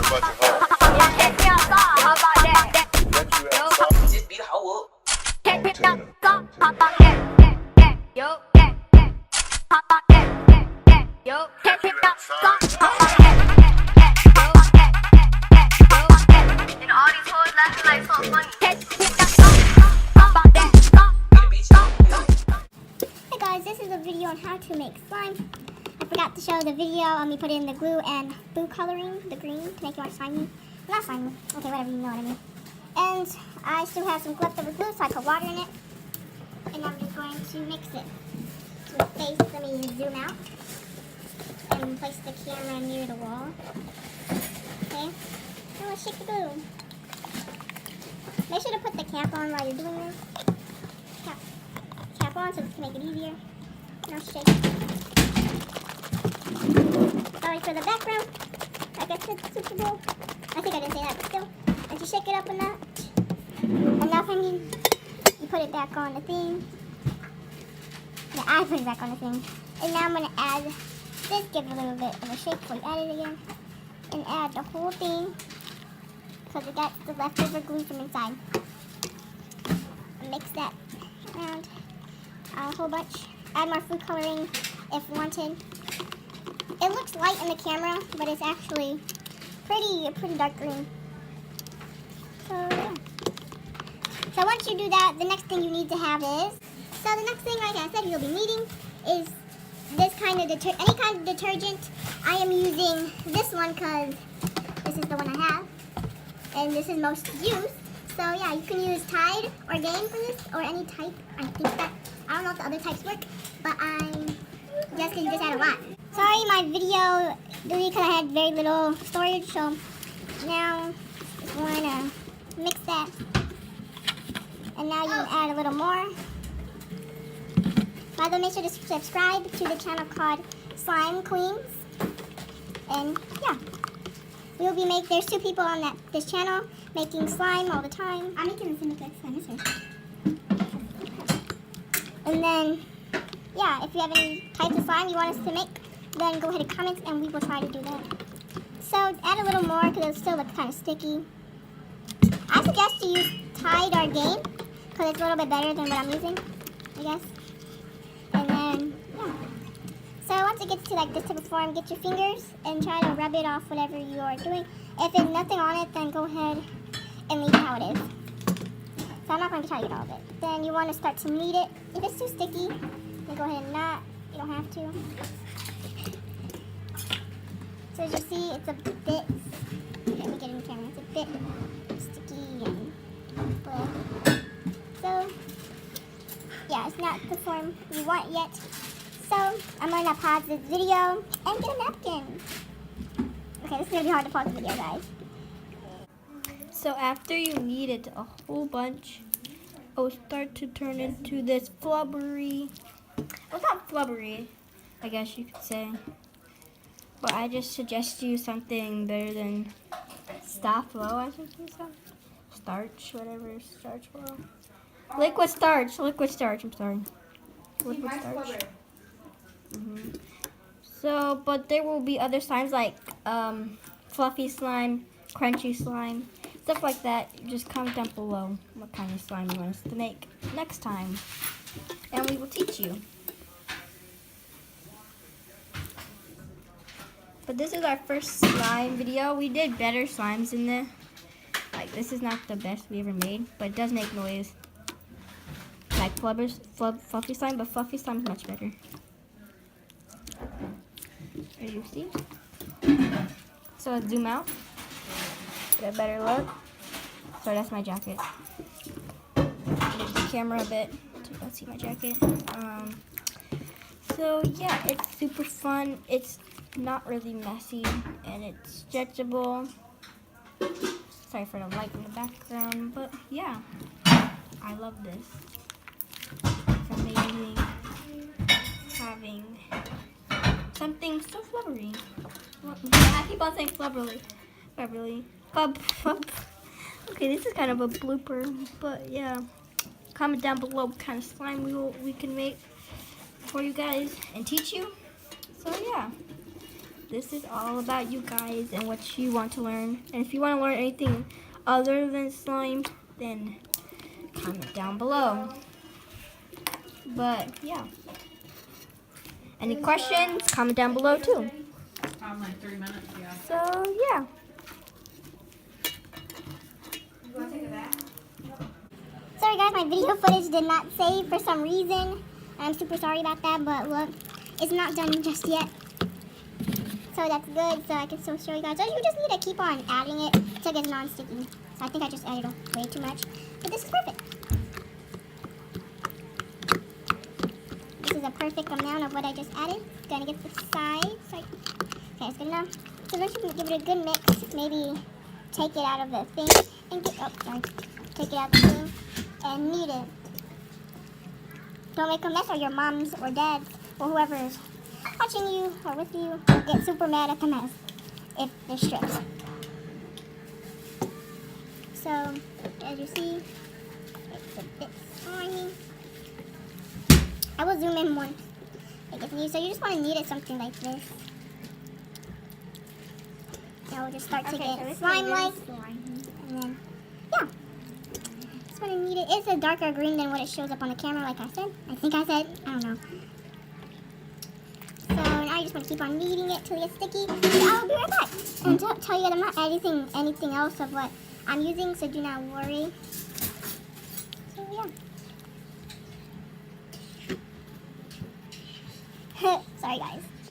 fucking hard. Just beat a hoe up. And all these hoes laughing like so funny. Hey guys, this is a video on how to make slime. I forgot to show the video on me putting in the glue and food coloring, the green, to make it more slimy. Not slimy. Okay, whatever, you know what I mean. And I still have some leftover glue, so I put water in it. And I'm just going to mix it. To the face, let me zoom out. And place the camera near the wall. Okay. Now let's shake the glue. Make sure to put the cap on while you're doing this. Cap on so this can make it easier. Now shake. Sorry for the background. Like I said, Super Bowl. I think I didn't say that, but still. As you shake it up a notch, enough, you put it back on the thing. Yeah, I put it back on the thing. And now I'm going to add this, give it a little bit of a shake before you add it again. And add the whole thing, because it got the leftover glue from inside. Mix that around a whole bunch. Add more food coloring if wanted. It looks light in the camera, but it's actually pretty dark green. So yeah. So once you do that, the next thing you need to have is, so the next thing, like I said, you'll be needing is this kind of any kind of detergent. I am using this one because this is the one I have, and this is most used. So yeah, you can use Tide or Gain for this, or any type. I don't know if the other types work, but just because you just had a lot. Sorry, my video deleted because I had very little storage, so now just want to mix that. And now you can add a little more. By the way, make sure to subscribe to the channel called Slime Queens. And yeah, there's 2 people on this channel making slime all the time. I'm making the same exact slime, isn't it? And then, yeah, if you have any types of slime you want us to make, then go ahead and comment and we will try to do that. So add a little more because it'll still look kind of sticky. I suggest you use Tide or Gain because it's a little bit better than what I'm using, I guess. And then, yeah. So once it gets to like this type of form, get your fingers and try to rub it off whatever you are doing. If there's nothing on it, then go ahead and leave it how it is. So I'm not going to try to get all of it. Then you want to start to knead it. If it's too sticky, then go ahead and not. You don't have to. So as you see, it's a bit, let me get in the camera, it's a bit sticky and blah. So, yeah, it's not the form you want yet. So, I'm going to pause this video and get a napkin. Okay, this is going to be hard to pause the video, guys. So after you knead it a whole bunch, it will start to turn into this flubbery, well, not flubbery, I guess you could say. But I just suggest you something better than Staflo, I think you said. Starch, whatever, starch flow. Liquid starch, I'm sorry. Liquid starch. So, but there will be other slimes like fluffy slime, crunchy slime, stuff like that. Just comment down below what kind of slime you want us to make next time. And we will teach you. But this is our first slime video. We did better slimes in there. Like, this is not the best we ever made, but it does make noise. Like fluffy slime, but fluffy slime is much better. As you see. So let's zoom out. Get a better look. So that's my jacket. Move the camera a bit so you can see my jacket. So yeah, it's super fun. It's not really messy and it's stretchable. Sorry for the light in the background, but yeah, I love this. It's amazing having something so flubbery. I keep on saying flubbery. Okay, this is kind of a blooper, but yeah. Comment down below what kind of slime we can make for you guys and teach you. So yeah. this is all about you guys and what you want to learn. And if you want to learn anything other than slime, then comment down below. But yeah. Any questions? Comment down below too. Like 3 minutes, yeah. So yeah. Sorry guys, my video footage did not save for some reason. I'm super sorry about that, but look, it's not done just yet. So that's good, so I can still show you guys. So you just need to keep on adding it till it gets non-sticky. So I think I just added way too much, but this is perfect. This is a perfect amount of what I just added. Gonna get the sides. Like, okay, it's good enough. So once you give it a good mix, maybe take it out of the thing and get, oh, sorry. Take it out of the thing and knead it. Don't make a mess or your mom's or dad's or whoever is watching you or with you will get super mad at the mess if they're strips. So, as you see, it's a bit slimy. I will zoom in once it gets kneaded. So you just want to knead it something like this. And we'll just start to get slime-like. And then, yeah. Just want to knead it. It's a darker green than what it shows up on the camera, like I said. I think I said. I don't know. So now you just want to keep on kneading it till it gets sticky. So I'll be right back. And tell you that I'm not adding anything else of what I'm using, so do not worry. So yeah. Sorry guys.